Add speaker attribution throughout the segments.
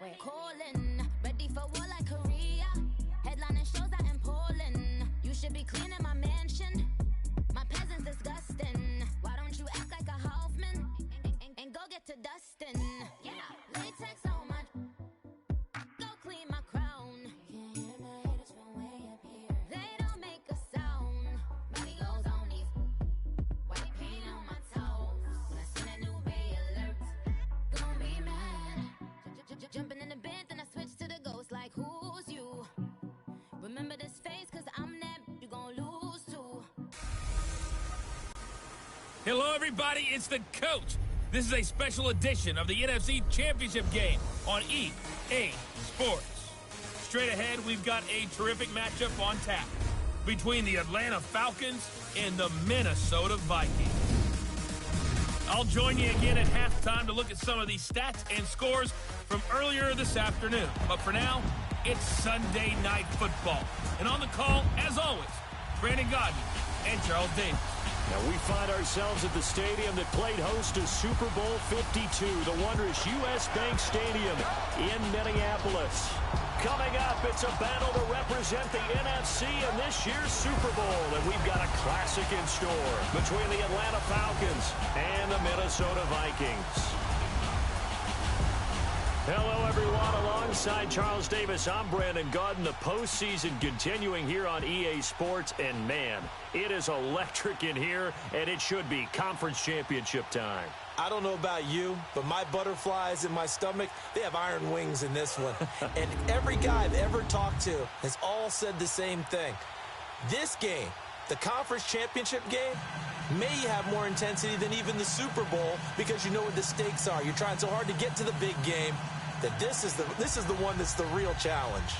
Speaker 1: We're calling, ready for war like Korea. Headlining shows out in Poland. You should be cleaning my mansion. My peasants disgusting. Why don't you act like a Hoffman and go get to dustin'? Yeah, latex on my. Go clean my crown. Can't hear my haters from way up here. They don't make a sound. Money goes on these. White paint on my toes. When I send a new Bay alert, gonna be mad. Jumping in the bed, then I switch to the ghost. Like who's you? Remember this face, cause I'm that. You gon' lose too.
Speaker 2: Hello, everybody. It's the coach. This is a special edition of the NFC Championship game on EA Sports. Straight ahead, we've got a terrific matchup on tap between the Atlanta Falcons and the Minnesota Vikings. I'll join you again at halftime to look at some of these stats and scores from earlier this afternoon. But for now, it's Sunday Night Football. And on the call, as always, Brandon Godney and Charles Davis.
Speaker 3: Now we find ourselves at the stadium that played host to Super Bowl 52, the wondrous U.S. Bank Stadium in Minneapolis. Coming up, it's a battle to represent the NFC in this year's Super Bowl, and we've got a classic in store between the Atlanta Falcons and the Minnesota Vikings. Hello, everyone. Alongside Charles Davis, I'm Brandon Gaudin. The postseason continuing here on EA Sports, and man, it is electric in here, and it should be conference championship time.
Speaker 4: I don't know about you, but my butterflies in my stomach, they have iron wings in this one. And every guy I've ever talked to has all said the same thing. This game, the conference championship game, may have more intensity than even the Super Bowl because you know what the stakes are. You're trying so hard to get to the big game that this is the one that's the real challenge.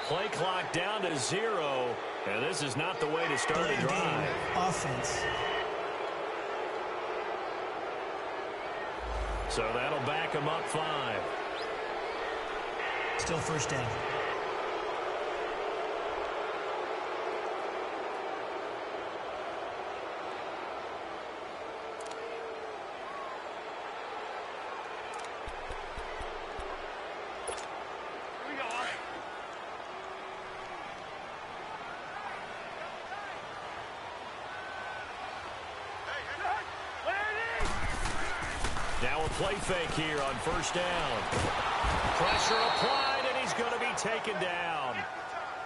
Speaker 3: Play clock down to 0, and this is not the way to start a drive.
Speaker 5: Offense.
Speaker 3: So that'll back him up 5.
Speaker 5: Still first down.
Speaker 3: a play fake here on first down. Pressure applied, and he's going to be taken down.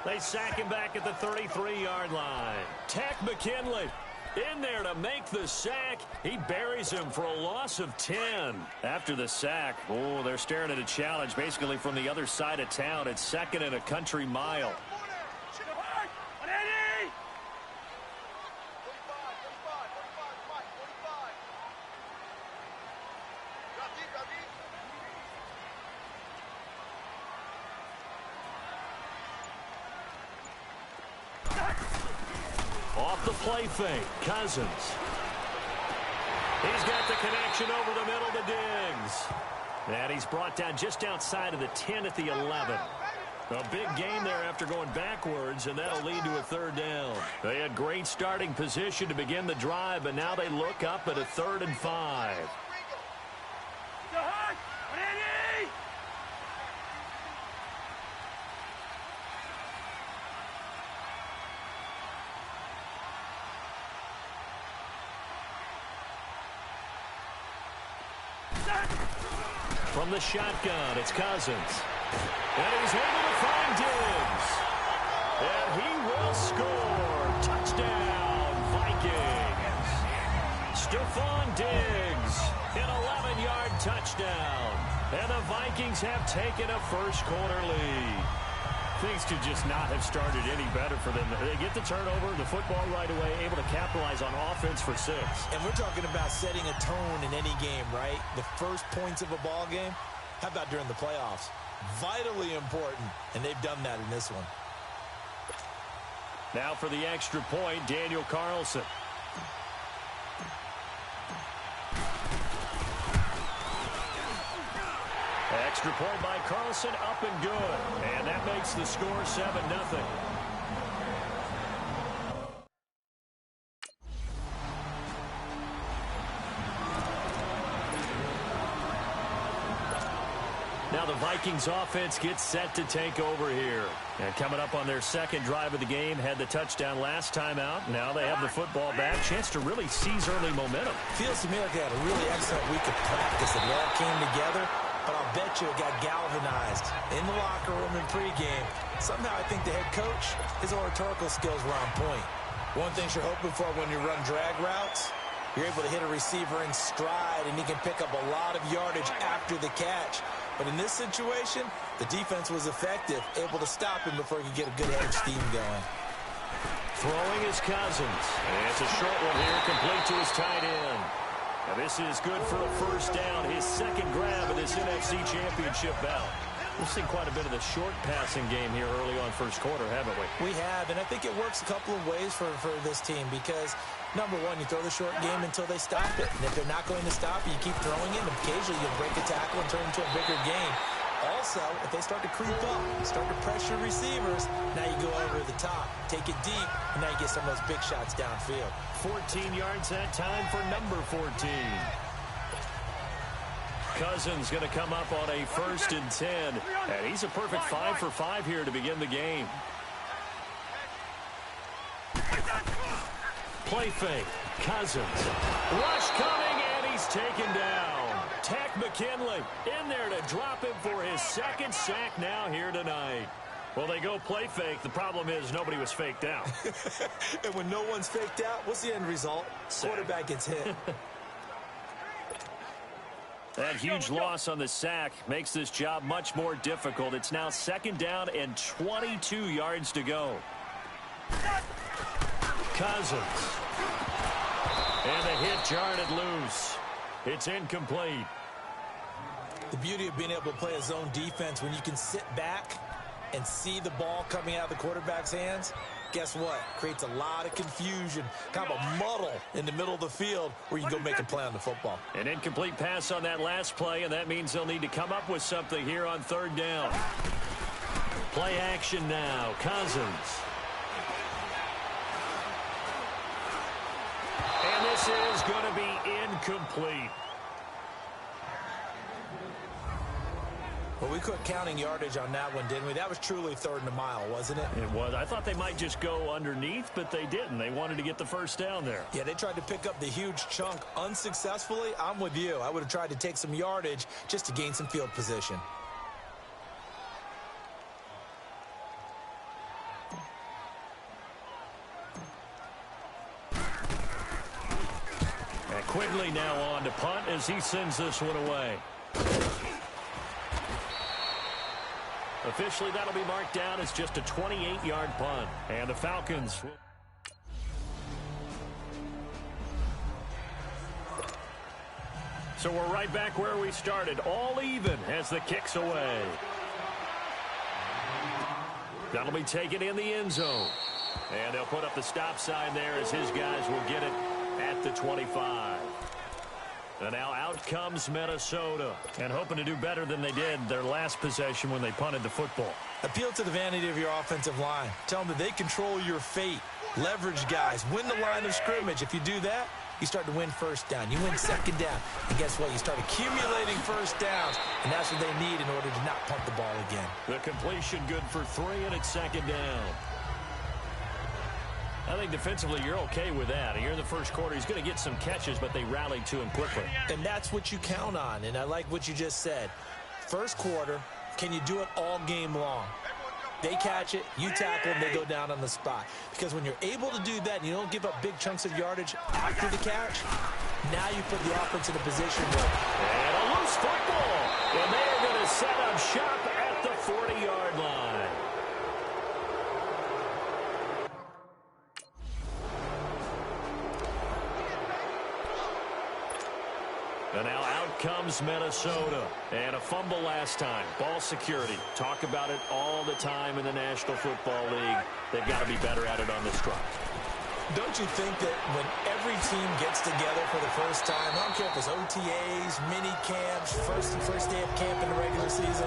Speaker 3: They sack him back at the 33-yard line. Tech McKinley in there to make the sack. He buries him for a loss of 10. After the sack, they're staring at a challenge basically from the other side of town. It's second and a country mile. Off the play fake, Cousins. He's got the connection over the middle to Diggs. And he's brought down just outside of the 10 at the 11. A big gain there after going backwards, and that'll lead to a third down. They had great starting position to begin the drive, but now they look up at a 3rd and 5. From the shotgun, it's Cousins. And he's able to find Diggs. And he will score. Touchdown, Vikings. Stephon Diggs, an 11-yard touchdown. And the Vikings have taken a first-quarter lead. Things could just not have started any better for them. They get the turnover, the football right away, able to capitalize on offense for 6.
Speaker 4: And we're talking about setting a tone in any game, right? The first points of a ball game. How about during the playoffs? Vitally important, and they've done that in this one.
Speaker 3: Now for the extra point, Daniel Carlson. Extra point by Carlson, up and good. And that makes the score 7-0. Now the Vikings offense gets set to take over here. And coming up on their second drive of the game, had the touchdown last time out. Now they have the football back. Chance to really seize early momentum.
Speaker 4: Feels to me like they had a really excellent week of practice. It all came together. But I'll bet you it got galvanized in the locker room in pregame. Somehow I think the head coach, his oratorical skills were on point. One thing you're hoping for when you run drag routes, you're able to hit a receiver in stride, and he can pick up a lot of yardage after the catch. But in this situation, the defense was effective, able to stop him before he could get a good head of steam going.
Speaker 3: Throwing is Cousins. And it's a short one here, complete to his tight end. Now this is good for a first down, his second grab of this NFC Championship bout. We've seen quite a bit of the short passing game here early on first quarter, haven't we?
Speaker 4: We have, and I think it works a couple of ways for this team because, number one, you throw the short game until they stop it. And if they're not going to stop it, you keep throwing it, and occasionally you'll break a tackle and turn it into a bigger game. Also, if they start to creep up, start to pressure receivers, now you go over the top, take it deep, and now you get some of those big shots downfield.
Speaker 3: 14 yards that time for number 14. Cousins going to come up on a 1st and 10, and he's a perfect 5 for 5 here to begin the game. Play fake, Cousins. Rush coming, and he's taken down. Tech McKinley in there to drop him for his second sack now here tonight. Well, they go play fake. The problem is nobody was faked out.
Speaker 4: And when no one's faked out, what's the end result?
Speaker 3: Sack.
Speaker 4: Quarterback gets hit.
Speaker 3: That huge loss on the sack makes this job much more difficult. It's now 2nd down and 22 yards to go. Cousins. And the hit jarred it loose. It's incomplete.
Speaker 4: The beauty of being able to play a zone defense when you can sit back and see the ball coming out of the quarterback's hands, guess what? Creates a lot of confusion, kind of a muddle in the middle of the field where you can go make a play on the football.
Speaker 3: An incomplete pass on that last play, and that means they'll need to come up with something here on 3rd down. Play action now. Cousins. And this is going to be incomplete.
Speaker 4: Well, we quit counting yardage on that one, didn't we? That was truly 3rd and a mile, wasn't it?
Speaker 3: It was. I thought they might just go underneath, but they didn't. They wanted to get the first down there.
Speaker 4: Yeah, they tried to pick up the huge chunk unsuccessfully. I'm with you. I would have tried to take some yardage just to gain some field position.
Speaker 3: And Quigley now on to punt as he sends this one away. Officially, that'll be marked down as just a 28-yard punt. And the Falcons will... So we're right back where we started, all even as the kick's away. That'll be taken in the end zone. And they'll put up the stop sign there as his guys will get it at the 25. And now out comes Minnesota. And hoping to do better than they did their last possession when they punted the football.
Speaker 4: Appeal to the vanity of your offensive line. Tell them that they control your fate. Leverage guys. Win the line of scrimmage. If you do that, you start to win first down. You win second down. And guess what? You start accumulating first downs. And that's what they need in order to not punt the ball again.
Speaker 3: The completion good for 3, and it's second down. I think defensively you're okay with that. Here in the first quarter, he's going to get some catches, but they rallied to him quickly.
Speaker 4: And that's what you count on, and I like what you just said. First quarter, can you do it all game long? They catch it, you tackle them, they go down on the spot. Because when you're able to do that and you don't give up big chunks of yardage after the catch, now you put the offense in a position where...
Speaker 3: And a loose football. And they are going to set up shop at the 40-yard line. And now out comes Minnesota. And a fumble last time. Ball security. Talk about it all the time in the National Football League. They've got to be better at it on this drive.
Speaker 4: Don't you think that when every team gets together for the first time, I don't care if it's OTAs, mini camps, first day of camp in the regular season,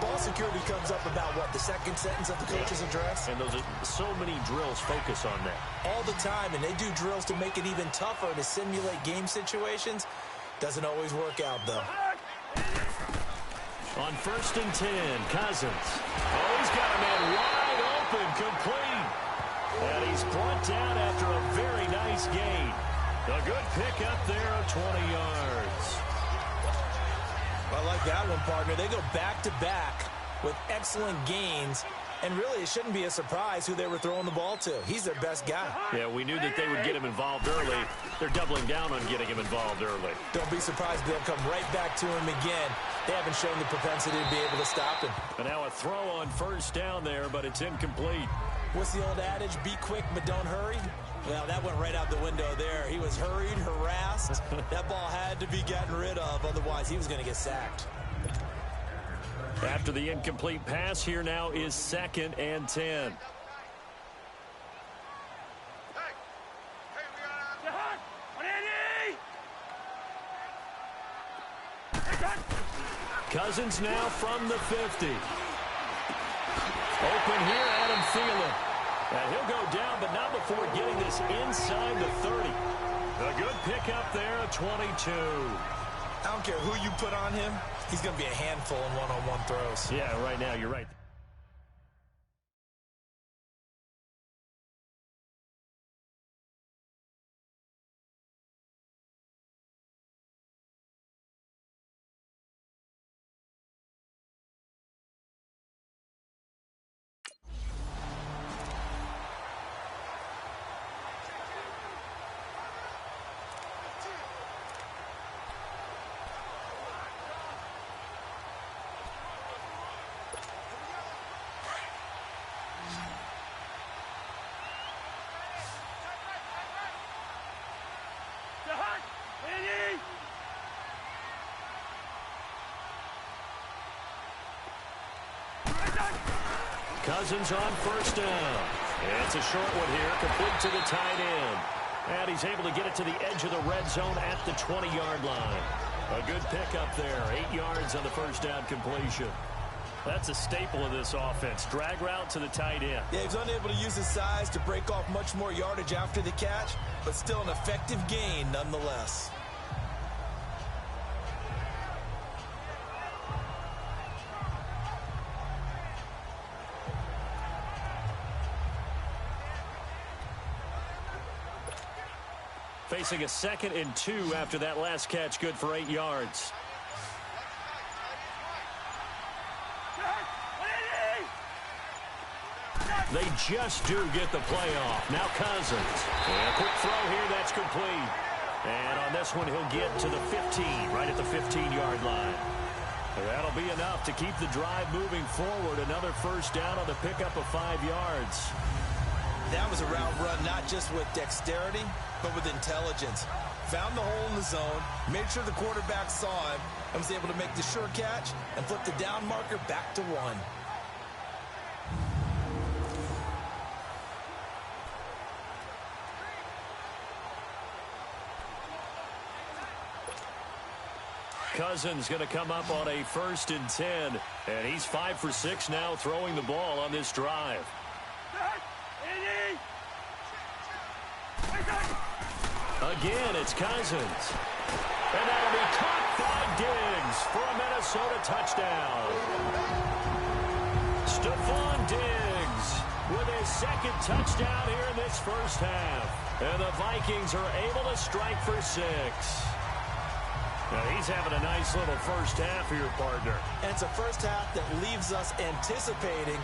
Speaker 4: ball security comes up about what, the second sentence of the coach's address?
Speaker 3: And those are so many drills focus on that.
Speaker 4: All the time, and they do drills to make it even tougher to simulate game situations. Doesn't always work out, though.
Speaker 3: On 1st and 10, Cousins. Oh, he's got a man wide open, complete. And he's brought down after a very nice gain. A good pick up there of 20 yards.
Speaker 4: I like that one, partner. They go back-to-back with excellent gains. And really, it shouldn't be a surprise who they were throwing the ball to. He's their best guy.
Speaker 3: Yeah, we knew that they would get him involved early. They're doubling down on getting him involved early.
Speaker 4: Don't be surprised if they'll come right back to him again. They haven't shown the propensity to be able to stop him.
Speaker 3: And now a throw on 1st down there, but it's incomplete.
Speaker 4: What's the old adage? Be quick, but don't hurry? Well, that went right out the window there. He was hurried, harassed. That ball had to be gotten rid of. Otherwise, he was going to get sacked.
Speaker 3: After the incomplete pass, here now is 2nd and 10. Cousins now from the 50. Open here, Adam Thielen. And he'll go down, but not before getting this inside the 30. A good pickup there, a 22.
Speaker 4: I don't care who you put on him. He's going to be a handful in one-on-one throws.
Speaker 3: Yeah, right now, you're right. Cousins on 1st down. It's a short one here, complete to the tight end. And he's able to get it to the edge of the red zone at the 20-yard line. A good pickup there, 8 yards on the 1st down completion. That's a staple of this offense. Drag route to the tight end.
Speaker 4: Yeah, he's unable to use his size to break off much more yardage after the catch, but still an effective gain nonetheless.
Speaker 3: Facing a 2nd and 2 after that last catch, good for 8 yards. They just do get the play off. Now Cousins. And a quick throw here, that's complete. And on this one, he'll get to the 15, right at the 15-yard line. That'll be enough to keep the drive moving forward. Another first down on the pickup of 5 yards.
Speaker 4: That was a route run not just with dexterity, but with intelligence. Found the hole in the zone, made sure the quarterback saw him, and was able to make the sure catch and flip the down marker back to 1.
Speaker 3: Cousins going to come up on a 1st and 10, and he's 5 for 6 now throwing the ball on this drive. Again, it's Cousins. And that'll be caught by Diggs for a Minnesota touchdown. Stephon Diggs with his 2nd touchdown here in this first half. And the Vikings are able to strike for 6. Now, he's having a nice little first half here, partner.
Speaker 4: And it's a first half that leaves us anticipating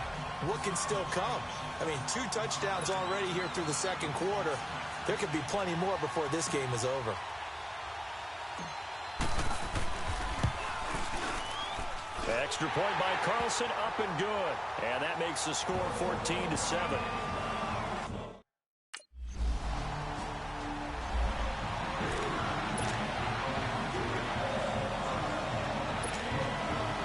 Speaker 4: what can still come. I mean, 2 touchdowns already here through the 2nd quarter. There could be plenty more before this game is over.
Speaker 3: Extra point by Carlson, up and good. And that makes the score 14-7.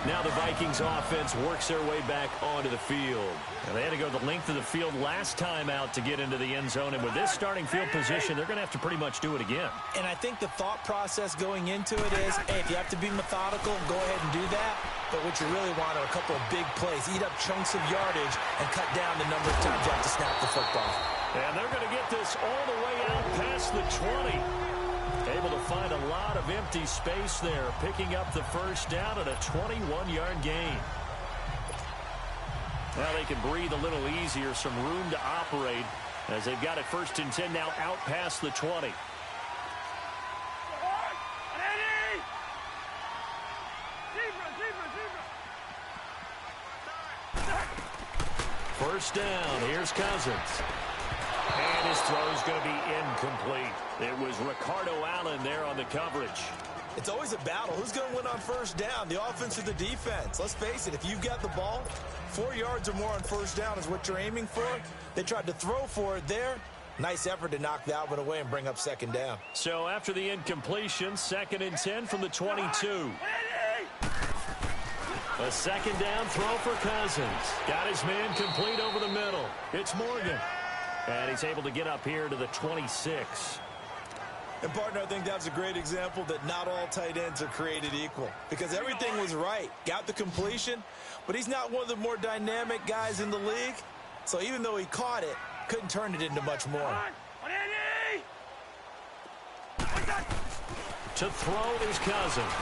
Speaker 3: Now the Vikings offense works their way back onto the field. And they had to go the length of the field last time out to get into the end zone. And with this starting field position, they're going to have to pretty much do it again.
Speaker 4: And I think the thought process going into it is, hey, if you have to be methodical, go ahead and do that. But what you really want are a couple of big plays. Eat up chunks of yardage and cut down the number of times you have to snap the football.
Speaker 3: And they're going to get this all the way out past the 20. Able to find a lot of empty space there, picking up the first down at a 21-yard gain. Now they can breathe a little easier, some room to operate as they've got it 1st and 10 now out past the 20. First down, here's Cousins. And his throw is going to be incomplete. It was Ricardo Allen there on the coverage.
Speaker 4: It's always a battle. Who's going to win on first down, the offense or the defense? Let's face it, if you've got the ball, 4 yards or more on first down is what you're aiming for. They tried to throw for it there. Nice effort to knock that one away and bring up 2nd down.
Speaker 3: So after the incompletion, 2nd and 10 from the 22. A 2nd down throw for Cousins. Got his man complete over the middle. It's Morgan. And he's able to get up here to the 26.
Speaker 4: And, partner, I think that's a great example that not all tight ends are created equal. Because everything was right. Got the completion, but he's not one of the more dynamic guys in the league. So even though he caught it, couldn't turn it into much more.
Speaker 3: To throw is Cousins.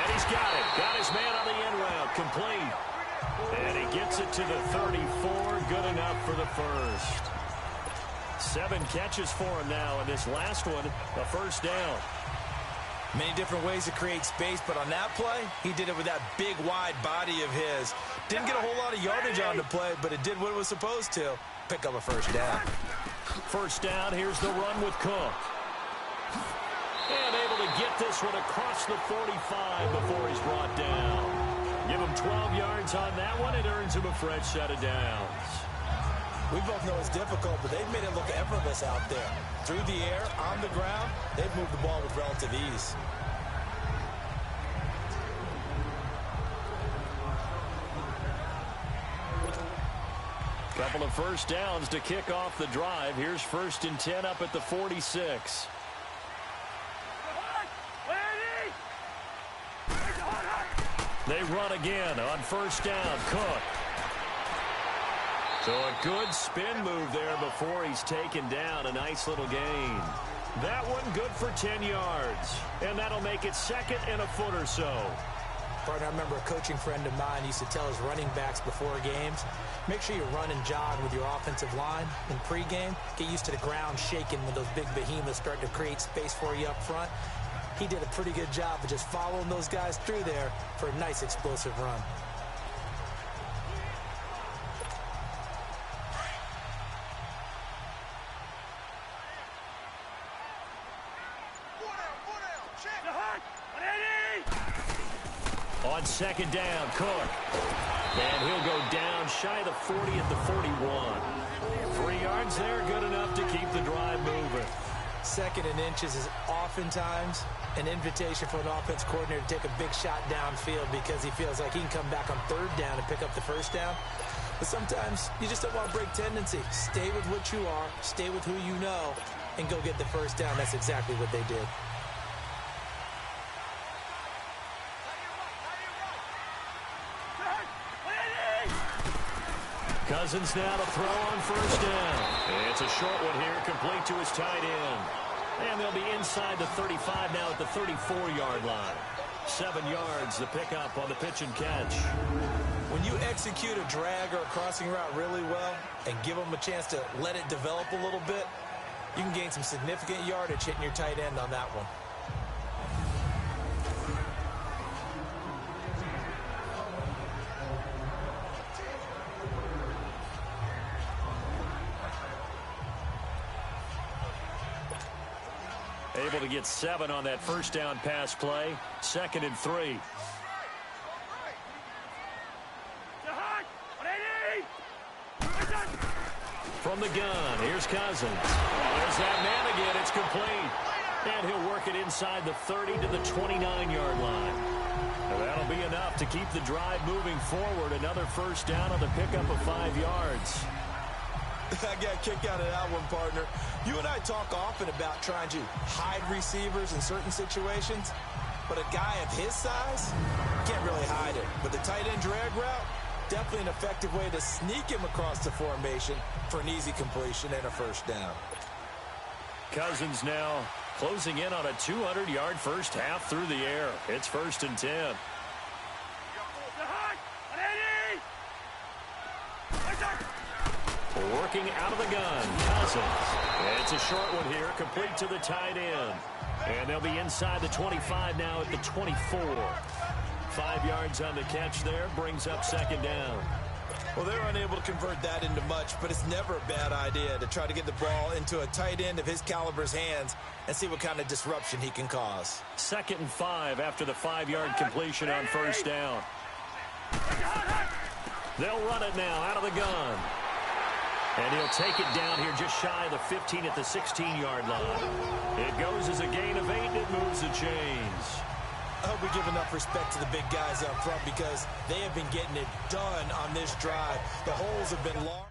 Speaker 3: And he's got it. Got his man on the end route. Complete. And he gets it to the 34. Good enough for the first. 7 catches for him now, and this last one, a first down.
Speaker 4: Many different ways to create space, but on that play, he did it with that big, wide body of his. Didn't get a whole lot of yardage on the play, but it did what it was supposed to. Pick up a first down.
Speaker 3: First down, here's the run with Cook. And able to get this one across the 45 before he's brought down. Give him 12 yards on that one. It earns him a fresh set of downs.
Speaker 4: We both know it's difficult, but they've made it look effortless out there. Through the air, on the ground, they've moved the ball with relative ease.
Speaker 3: Couple of first downs to kick off the drive. Here's 1st and 10 up at the 46. They run again on first down. Cook. So a good spin move there before he's taken down. A nice little gain. That one good for 10 yards. And that'll make it 2nd and a foot or so.
Speaker 4: Partner, I remember a coaching friend of mine used to tell his running backs before games, make sure you run and jog with your offensive line in pregame. Get used to the ground shaking when those big behemoths start to create space for you up front. He did a pretty good job of just following those guys through there for a nice explosive run.
Speaker 3: On second down, Cook. And he'll go down shy of the 40 at the 41. 3 yards there, good enough to keep the drive moving.
Speaker 4: Second and inches is oftentimes an invitation for an offense coordinator to take a big shot downfield because he feels like he can come back on third down and pick up the first down. But sometimes you just don't want to break tendency. Stay with what you are, stay with who you know, and go get the first down. That's exactly what they did.
Speaker 3: Cousins now to throw on first down. It's a short one here, complete to his tight end. And they'll be inside the 35 now at the 34-yard line. 7 yards, the pickup on the pitch and catch.
Speaker 4: When you execute a drag or a crossing route really well and give them a chance to let it develop a little bit, you can gain some significant yardage hitting your tight end on that one.
Speaker 3: Able to get 7 on that first down pass play. 2nd and 3. From the gun, here's Cousins. There's that man again. It's complete. And he'll work it inside the 30 to the 29-yard line. And that'll be enough to keep the drive moving forward. Another first down on the pickup of 5 yards.
Speaker 4: I got a kick out of that one, partner. You and I talk often about trying to hide receivers in certain situations, but a guy of his size can't really hide it. But the tight end drag route, definitely an effective way to sneak him across the formation for an easy completion and a first down.
Speaker 3: Cousins now closing in on a 200-yard first half through the air. It's 1st and 10. Working out of the gun, Cousins. It's a short one here, complete to the tight end. And they'll be inside the 25 now at the 24. 5 yards on the catch there, brings up 2nd down.
Speaker 4: Well, they're unable to convert that into much, but it's never a bad idea to try to get the ball into a tight end of his caliber's hands and see what kind of disruption he can cause.
Speaker 3: 2nd and 5 after the 5-yard completion on first down. They'll run it now out of the gun. And he'll take it down here just shy of the 15 at the 16-yard line. It goes as a gain of 8, and it moves the chains.
Speaker 4: I hope we give enough respect to the big guys up front because they have been getting it done on this drive. The holes have been large.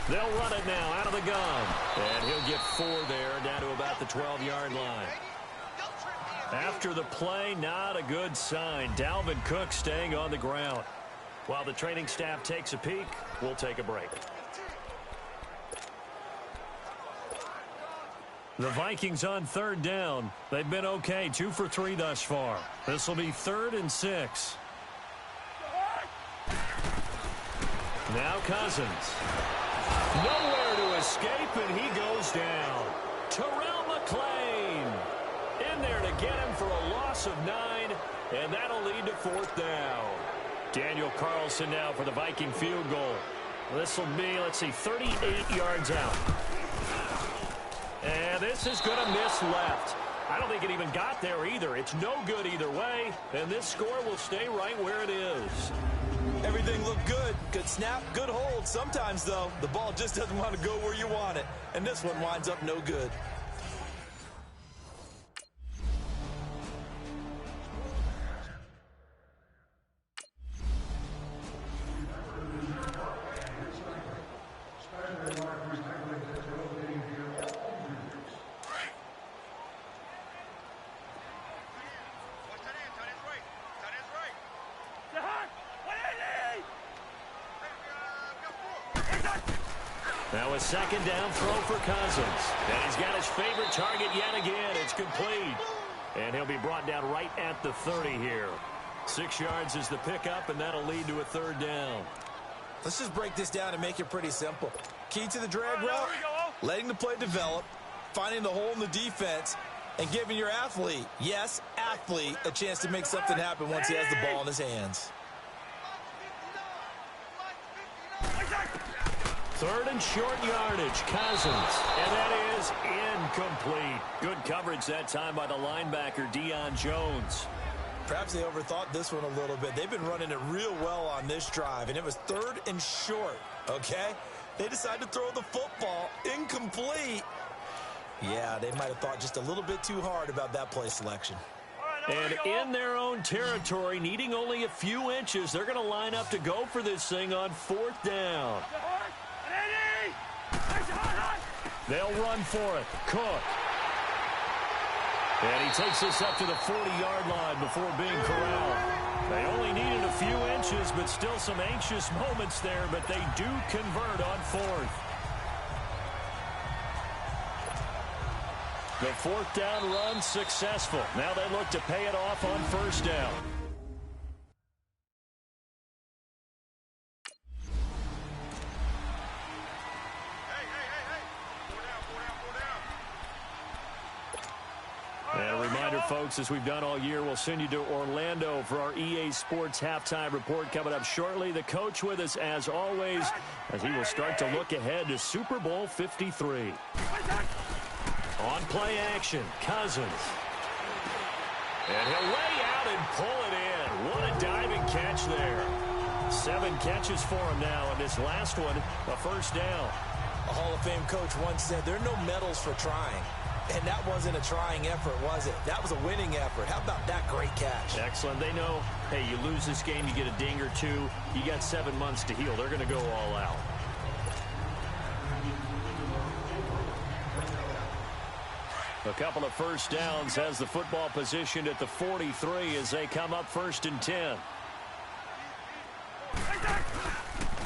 Speaker 3: They'll run it now out of the gun. And he'll get 4 there, down to about the 12-yard line. After the play, not a good sign. Dalvin Cook staying on the ground. While the training staff takes a peek, we'll take a break. The Vikings on 3rd down. They've been okay, 2 for 3 thus far. This will be 3rd and 6. Now Cousins. Nowhere to escape, and he goes down. Terrell McClain in there to get him for a loss of 9, and that'll lead to 4th down. Daniel Carlson now for the Viking field goal. This will be, 38 yards out. And this is going to miss left. I don't think it even got there either. It's no good either way, and this score will stay right where it is.
Speaker 4: Everything looked good. Good snap, good hold. Sometimes, though, the ball just doesn't want to go where you want it. And this one winds up no good.
Speaker 3: Now a second down throw for Cousins. And he's got his favorite target yet again. It's complete. And he'll be brought down right at the 30 here. 6 yards is the pickup, and that'll lead to a third down.
Speaker 4: Let's just break this down and make it pretty simple. Key to the drag route, letting the play develop, finding the hole in the defense, and giving your athlete, yes, athlete, a chance to make something happen once he has the ball in his hands.
Speaker 3: Third and short yardage, Cousins. And that is incomplete. Good coverage that time by the linebacker, Deion Jones.
Speaker 4: Perhaps they overthought this one a little bit. They've been running it real well on this drive, and it was third and short, okay? They decided to throw the football incomplete. Yeah, they might have thought just a little bit too hard about that play selection.
Speaker 3: And in their own territory, needing only a few inches, they're going to line up to go for this thing on 4th down. They'll run for it. Cook. And he takes this up to the 40-yard line before being corralled. They only needed a few inches, but still some anxious moments there, but they do convert on 4th. The 4th down run successful. Now they look to pay it off on 1st down. And a reminder, folks, as we've done all year, we'll send you to Orlando for our EA Sports halftime report coming up shortly. The coach with us, as always, as he will start to look ahead to Super Bowl 53. On play action, Cousins. And he'll lay out and pull it in. What a diving catch there. 7 catches for him now, and this last one, a 1st down.
Speaker 4: A Hall of Fame coach once said, there are no medals for trying. And that wasn't a trying effort, was it? That was a winning effort. How about that great catch?
Speaker 3: Excellent. They know, hey, you lose this game, you get a ding or two. You got 7 months to heal. They're going to go all out. A couple of 1st downs has the football positioned at the 43 as they come up 1st and 10.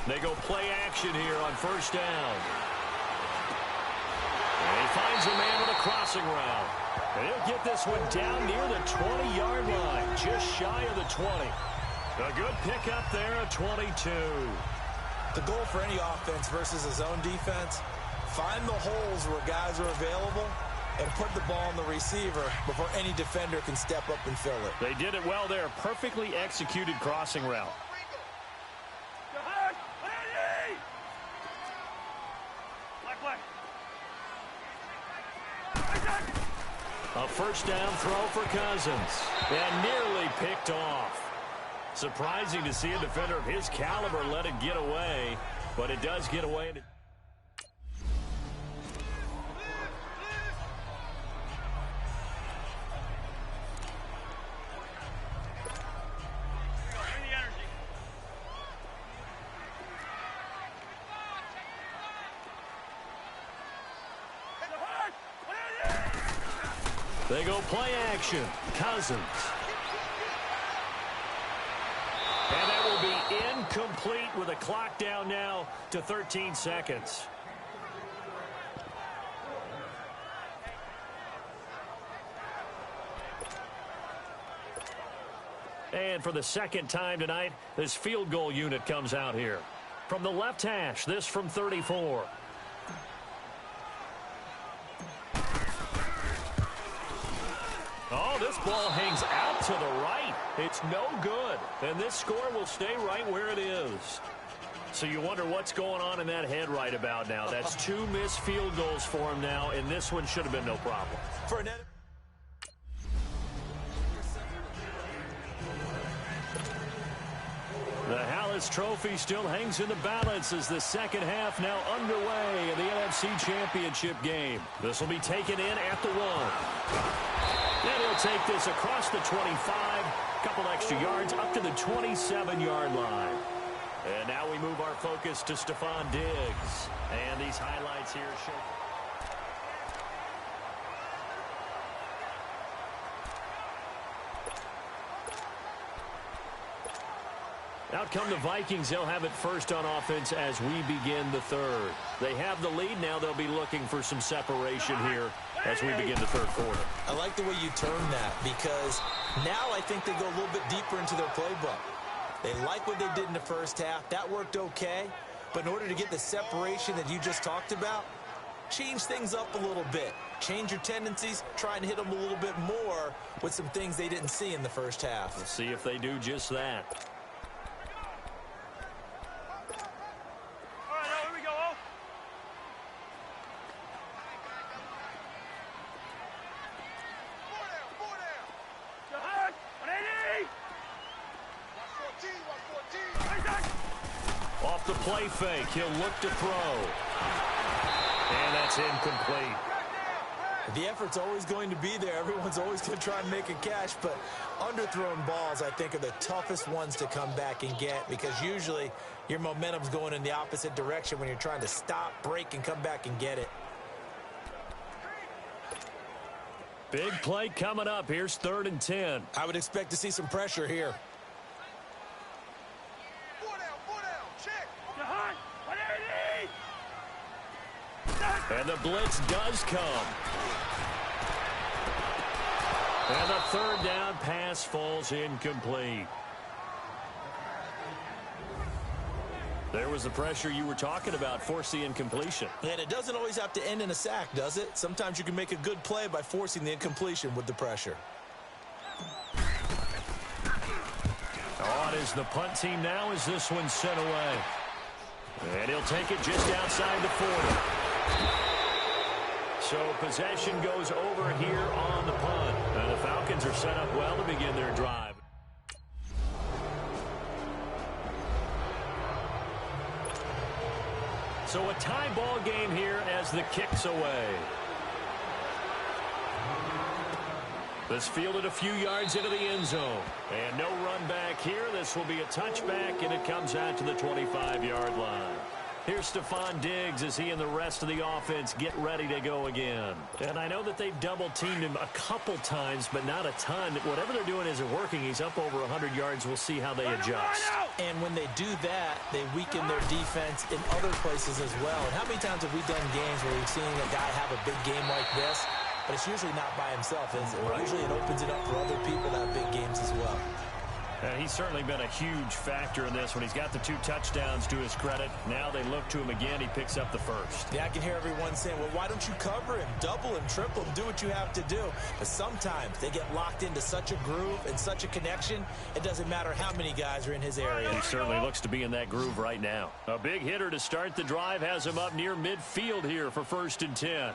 Speaker 3: They go play action here on 1st down. And he finds a man with a crossing route. And he'll get this one down near the 20-yard line, just shy of the 20. A good pickup there at 22.
Speaker 4: The goal for any offense versus a zone defense, find the holes where guys are available and put the ball on the receiver before any defender can step up and fill it.
Speaker 3: They did it well there. Perfectly executed crossing route. A 1st down throw for Cousins. And nearly picked off. Surprising to see a defender of his caliber let it get away. But it does get away. They go play action. Cousins. And that will be incomplete with a clock down now to 13 seconds. And for the 2nd time tonight, this field goal unit comes out here. From the left hash, this from 34. Oh, this ball hangs out to the right. It's no good. And this score will stay right where it is. So you wonder what's going on in that head right about now. That's 2 missed field goals for him now, and this one should have been no problem.
Speaker 4: For a net.
Speaker 3: The Hallis Trophy still hangs in the balance as the 2nd half now underway in the NFC Championship game. This will be taken in at the 1. And he'll take this across the 25, couple extra yards up to the 27-yard line. And now we move our focus to Stephon Diggs. And these highlights here show. Out come the Vikings. They'll have it first on offense as we begin the third. They have the lead. Now they'll be looking for some separation here as we begin the third quarter.
Speaker 4: I like the way you term that because now I think they go a little bit deeper into their playbook. They like what they did in the first half. That worked okay. But in order to get the separation that you just talked about, change things up a little bit. Change your tendencies, try and hit them a little bit more with some things they didn't see in the first half.
Speaker 3: We'll see if they do just that.
Speaker 2: All right, here we go. Four down. Go ahead. 180. 114.
Speaker 3: Off the play fake, he'll look to throw. And that's incomplete.
Speaker 4: The effort's always going to be there. Everyone's always going to try and make a catch, but underthrown balls, I think, are the toughest ones to come back and get because usually your momentum's going in the opposite direction when you're trying to stop, break, and come back and get it.
Speaker 3: Big play coming up. Here's 3rd and 10.
Speaker 4: I would expect to see some pressure here.
Speaker 3: And the blitz does come. And the 3rd down pass falls incomplete. There was the pressure you were talking about, force the incompletion.
Speaker 4: And it doesn't always have to end in a sack, does it? Sometimes you can make a good play by forcing the incompletion with the pressure.
Speaker 3: On is the punt team now as this one's sent away. And he'll take it just outside the 40. So possession goes over here on the punt. And the Falcons are set up well to begin their drive. So a tie ball game here as the kick's away. This fielded a few yards into the end zone. And no run back here. This will be a touchback, and it comes out to the 25-yard line. Here's Stephon Diggs as he and the rest of the offense get ready to go again. And I know that they've double-teamed him a couple times, but not a ton. Whatever they're doing isn't working. He's up over 100 yards. We'll see how they adjust.
Speaker 4: And when they do that, they weaken their defense in other places as well. And how many times have we done games where we've seen a guy have a big game like this? But it's usually not by himself, is it? Right. Usually it opens it up for other people to have big games as well.
Speaker 3: And he's certainly been a huge factor in this when he's got the 2 touchdowns to his credit. Now they look to him again. He picks up the first.
Speaker 4: Yeah, I can hear everyone saying, well, why don't you cover him, double him, triple him, do what you have to do. But sometimes they get locked into such a groove and such a connection, it doesn't matter how many guys are in his area.
Speaker 3: He certainly looks to be in that groove right now. A big hitter to start the drive has him up near midfield here for 1st and 10.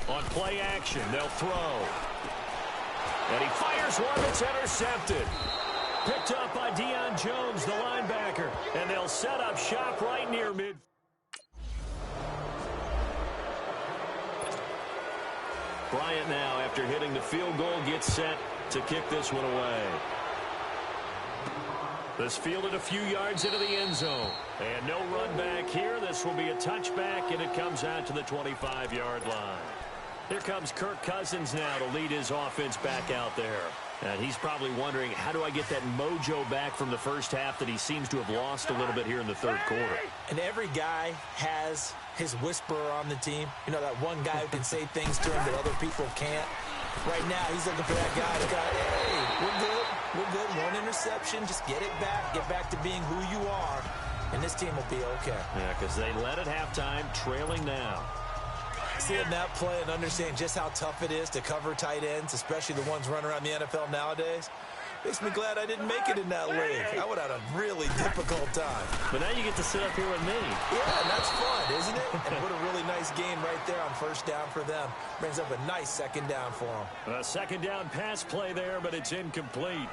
Speaker 3: On play action, they'll throw. And he fires one that's intercepted. Picked up by Deion Jones, the linebacker. And they'll set up shop right near mid. Bryant now, after hitting the field goal, gets set to kick this one away. This fielded a few yards into the end zone. And no run back here. This will be a touchback, and it comes out to the 25-yard line. Here comes Kirk Cousins now to lead his offense back out there. And he's probably wondering, how do I get that mojo back from the first half that he seems to have lost a little bit here in the 3rd quarter?
Speaker 4: And every guy has his whisperer on the team. You know, that one guy who can say things to him that other people can't. Right now, he's looking for that guy to go, hey, we're good, 1 interception, just get it back, get back to being who you are, and this team will be okay.
Speaker 3: Yeah, because they led at halftime, trailing now.
Speaker 4: Seeing that play and understanding just how tough it is to cover tight ends, especially the ones running around the NFL nowadays, makes me glad I didn't make it in that league. I would have had a really difficult time.
Speaker 3: But now you get to sit up here with me.
Speaker 4: Yeah, and that's fun, isn't it? And what a really nice game right there on 1st down for them. Brings up a nice 2nd down for them.
Speaker 3: A 2nd down pass play there, but it's incomplete.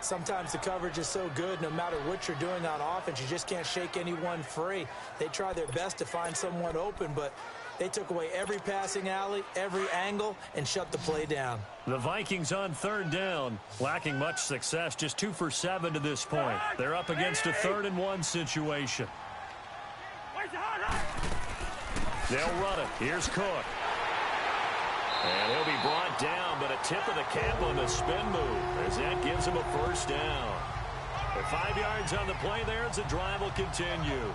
Speaker 4: Sometimes the coverage is so good, no matter what you're doing on offense, you just can't shake anyone free. They try their best to find someone open, but they took away every passing alley, every angle, and shut the play down.
Speaker 3: The Vikings on 3rd down, lacking much success, just 2 for 7 to this point. They're up against a 3rd and 1 situation. They'll run it. Here's Cook. And he'll be brought down, but a tip of the cap on the spin move, as that gives him a first down. With 5 yards on the play there, as the drive will continue.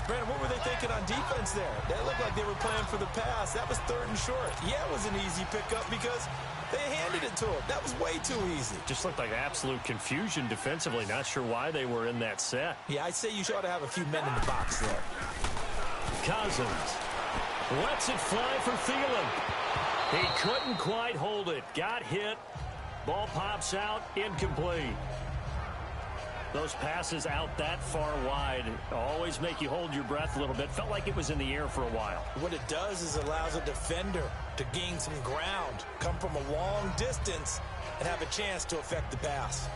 Speaker 4: Brandon, what were they thinking on defense there? That looked like they were playing for the pass. That was 3rd and short. Yeah, it was an easy pickup because they handed it to him. That was way too easy.
Speaker 3: Just looked like absolute confusion defensively. Not sure why they were in that set.
Speaker 4: Yeah, I'd say you ought to have a few men in the box there.
Speaker 3: Cousins lets it fly for Thielen. He couldn't quite hold it. Got hit. Ball pops out. Incomplete. Those passes out that far wide always make you hold your breath a little bit. Felt like it was in the air for a while.
Speaker 4: What it does is allows a defender to gain some ground, come from a long distance, and have a chance to affect the pass.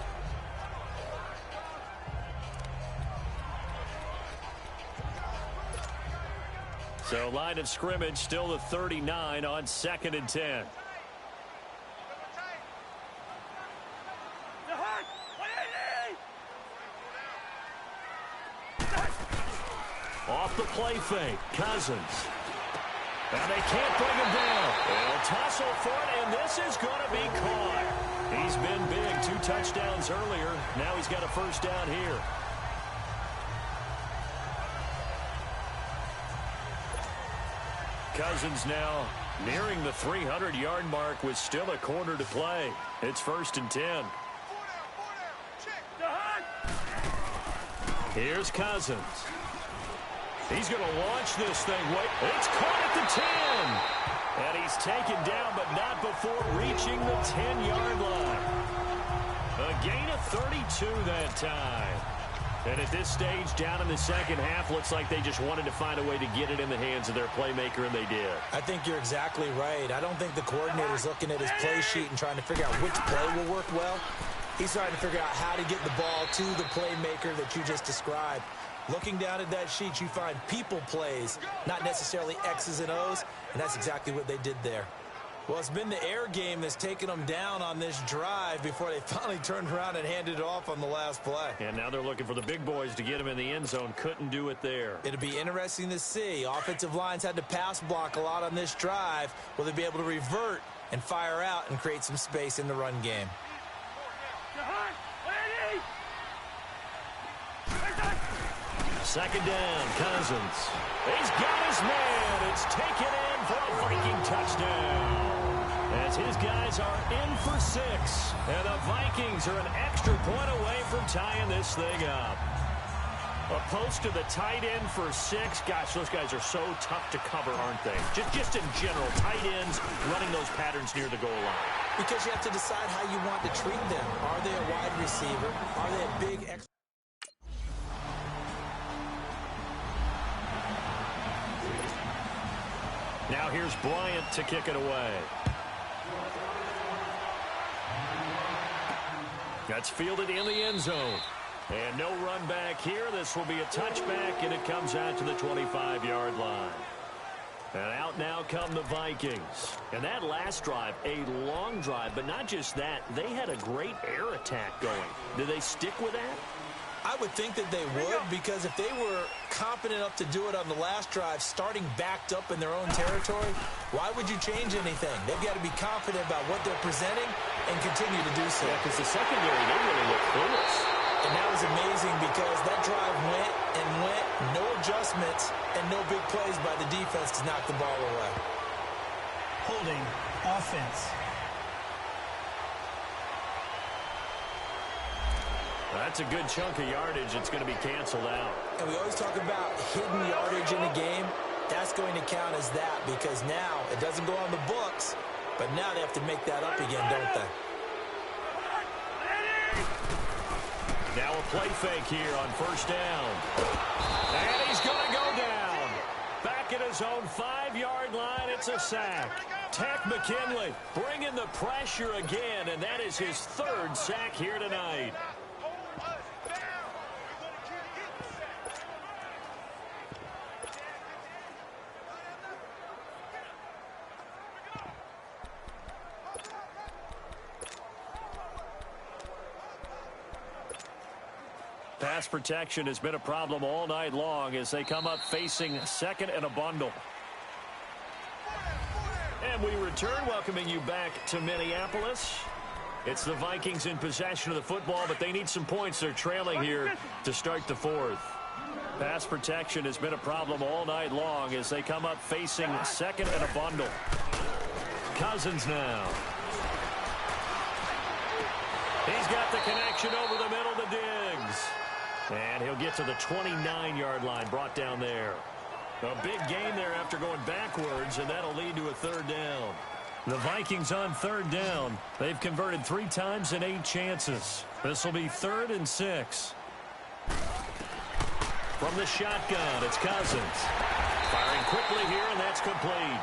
Speaker 3: So line of scrimmage still the 39 on 2nd and 10. Off the play fake, Cousins. And they can't bring him down. They'll tussle for it, and this is going to be caught. He's been big, 2 touchdowns earlier. Now he's got a first down here. Cousins now nearing the 300-yard mark with still a quarter to play. It's 1st and 10. Here's Cousins. He's going to launch this thing. Wait, it's caught at the 10. And he's taken down, but not before reaching the 10-yard line. A gain of 32 that time. And at this stage, down in the second half, looks like they just wanted to find a way to get it in the hands of their playmaker, and they did.
Speaker 4: I think you're exactly right. I don't think the coordinator's looking at his play sheet and trying to figure out which play will work well. He's trying to figure out how to get the ball to the playmaker that you just described. Looking down at that sheet, you find people plays, not necessarily X's and O's, and that's exactly what they did there. Well, it's been the air game that's taken them down on this drive before they finally turned around and handed it off on the last play.
Speaker 3: And now they're looking for the big boys to get him in the end zone. Couldn't do it there.
Speaker 4: It'll be interesting to see. Offensive lines had to pass block a lot on this drive. Will they be able to revert and fire out and create some space in the run game?
Speaker 3: Second down, Cousins. He's got his man. It's taken in for a Viking touchdown. As his guys are in for 6. And the Vikings are an extra point away from tying this thing up. A post to the tight end for 6. Gosh, those guys are so tough to cover, aren't they? Just in general, tight ends running those patterns near the goal line.
Speaker 4: Because you have to decide how you want to treat them. Are they a wide receiver? Are they a big extra?
Speaker 3: Now here's Bryant to kick it away. That's fielded in the end zone. And no run back here. This will be a touchback, and it comes out to the 25-yard line. And out now come the Vikings. And that last drive, a long drive, but not just that. They had a great air attack going. Do they stick with that?
Speaker 4: I would think that they would, because if they were competent enough to do it on the last drive, starting backed up in their own territory, why would you change anything? They've got to be confident about what they're presenting and continue to do so.
Speaker 3: Yeah, because the secondary, they really look clueless.
Speaker 4: And that was amazing because that drive went and went, no adjustments, and no big plays by the defense to knock the ball away.
Speaker 5: Holding offense.
Speaker 3: That's a good chunk of yardage. It's going to be canceled out.
Speaker 4: And we always talk about hidden yardage in a game. That's going to count as that because now it doesn't go on the books, but now they have to make that up again, don't they?
Speaker 3: Now a play fake here on first down. And he's going to go down. Back at his own 5-yard line, it's a sack. Tech McKinley bringing the pressure again, and that is his 3rd sack here tonight. Pass protection has been a problem all night long as they come up facing 2nd and a bundle. And we return, welcoming you back to Minneapolis. It's the Vikings in possession of the football, but they need some points. They're trailing here to start the fourth. Pass protection has been a problem all night long as they come up facing second and a bundle. Cousins now. He's got the connection over the middle to Diggs. And he'll get to the 29-yard line, brought down there. A big gain there after going backwards, and that'll lead to a third down. The Vikings on third down. They've converted 3 times in 8 chances. This will be 3rd and 6. From the shotgun, it's Cousins. Firing quickly here, and that's complete.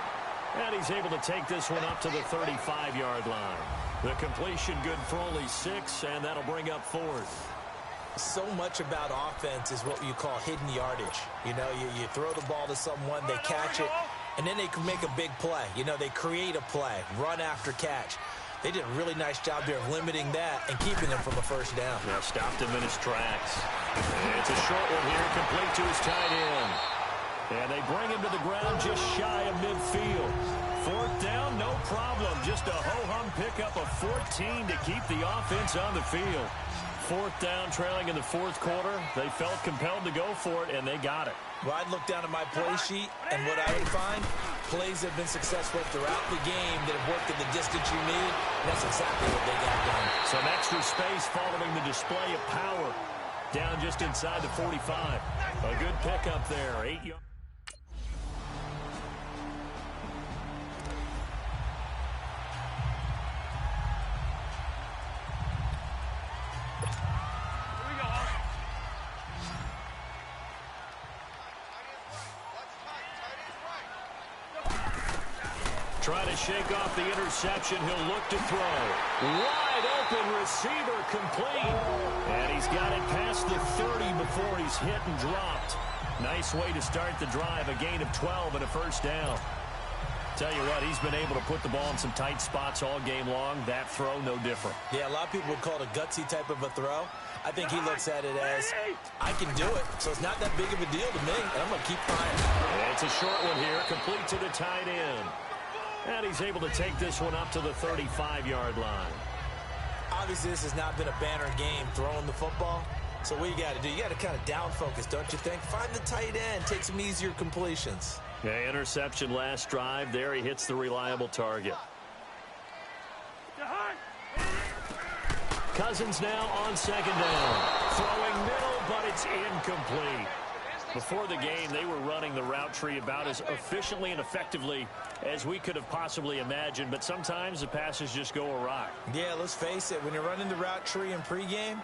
Speaker 3: And he's able to take this one up to the 35-yard line. The completion good for only 6, and that'll bring up 4th.
Speaker 4: So much about offense is what you call hidden yardage. You know, you throw the ball to someone, they catch it, and then they can make a big play. You know, they create a play, run after catch. They did a really nice job there of limiting that and keeping him from a first down.
Speaker 3: Yeah, stopped him in his tracks. And it's a short one here, complete to his tight end. And they bring him to the ground just shy of midfield. 4th down, no problem. Just a ho-hum pickup of 14 to keep the offense on the field. 4th down, trailing in the 4th quarter. They felt compelled to go for it, and they got it.
Speaker 4: Well, I'd look down at my play sheet, and what I would find, plays have been successful throughout the game that have worked at the distance you need, and that's exactly what they got done.
Speaker 3: Some extra space following the display of power. Down just inside the 45. A good pickup there, 8 yards. Trying to shake off the interception. He'll look to throw. Wide open receiver complete. And he's got it past the 30 before he's hit and dropped. Nice way to start the drive. A gain of 12 and a first down. Tell you what, he's been able to put the ball in some tight spots all game long. That throw, no different.
Speaker 4: Yeah, a lot of people would call it a gutsy type of a throw. I think he looks at it as, I can do it, so it's not that big of a deal to me, and I'm going to keep trying.
Speaker 3: And it's a short one here, complete to the tight end. And he's able to take this one up to the 35-yard line.
Speaker 4: Obviously, this has not been a banner game throwing the football. So what you got to do, you got to kind of down focus, don't you think? Find the tight end, take some easier completions.
Speaker 3: Yeah, interception last drive. There he hits the reliable target. Cousins now on second down. Throwing middle, but it's incomplete. Before the game, they were running the route tree about as efficiently and effectively as we could have possibly imagined, but sometimes the passes just go awry.
Speaker 4: Yeah, let's face it, when you're running the route tree in pregame,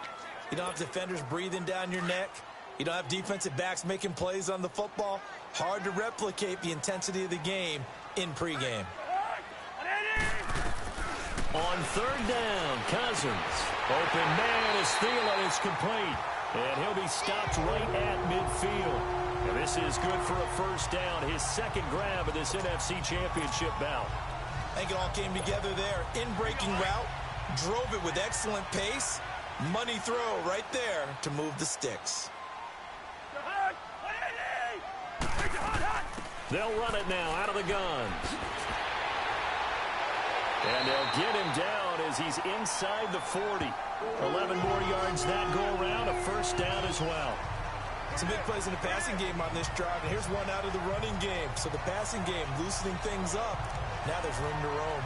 Speaker 4: you don't have defenders breathing down your neck. You don't have defensive backs making plays on the football. Hard to replicate the intensity of the game in pregame.
Speaker 3: On third down, Cousins. Open man is Thielen. It's complete. And he'll be stopped right at midfield. And this is good for a first down. His second grab of this NFC Championship bout.
Speaker 4: I think it all came together there. In-breaking route. Drove it with excellent pace. Money throw right there to move the sticks.
Speaker 3: They'll run it now out of the guns. And they'll get him down as he's inside the 40. 11 more yards that go around, a first down as well.
Speaker 4: Some big plays in the passing game on this drive, and here's one out of the running game. So the passing game loosening things up. Now there's room to roam.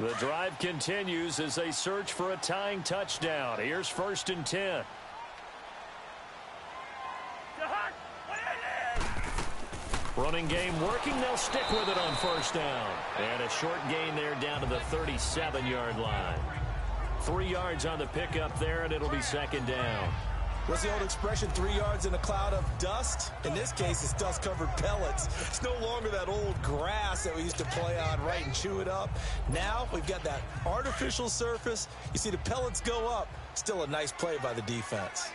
Speaker 3: The drive continues as they search for a tying touchdown. Here's 1st and 10. Running game working. They'll stick with it on 1st down. And a short gain there down to the 37-yard line. 3 yards on the pickup there, and it'll be 2nd down.
Speaker 4: What's the old expression, 3 yards in a cloud of dust? In this case, it's dust-covered pellets. It's no longer that old grass that we used to play on, right, and chew it up. Now we've got that artificial surface. You see the pellets go up. Still a nice play by the defense.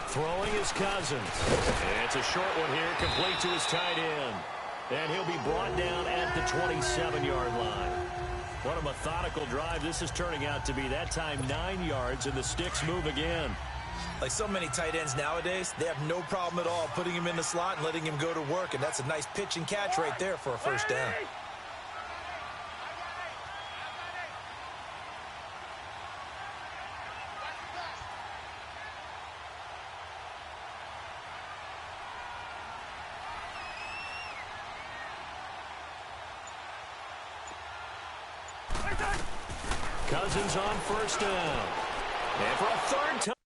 Speaker 3: Throwing is Cousins. It's a short one here, complete to his tight end. And he'll be brought down at the 27-yard line. What a methodical drive this is turning out to be. That time 9 yards, and the sticks move again.
Speaker 4: Like so many tight ends nowadays, they have no problem at all putting him in the slot and letting him go to work. And that's a nice pitch and catch right there for a 1st down.
Speaker 3: Cousins on 1st down. And for a 3rd time.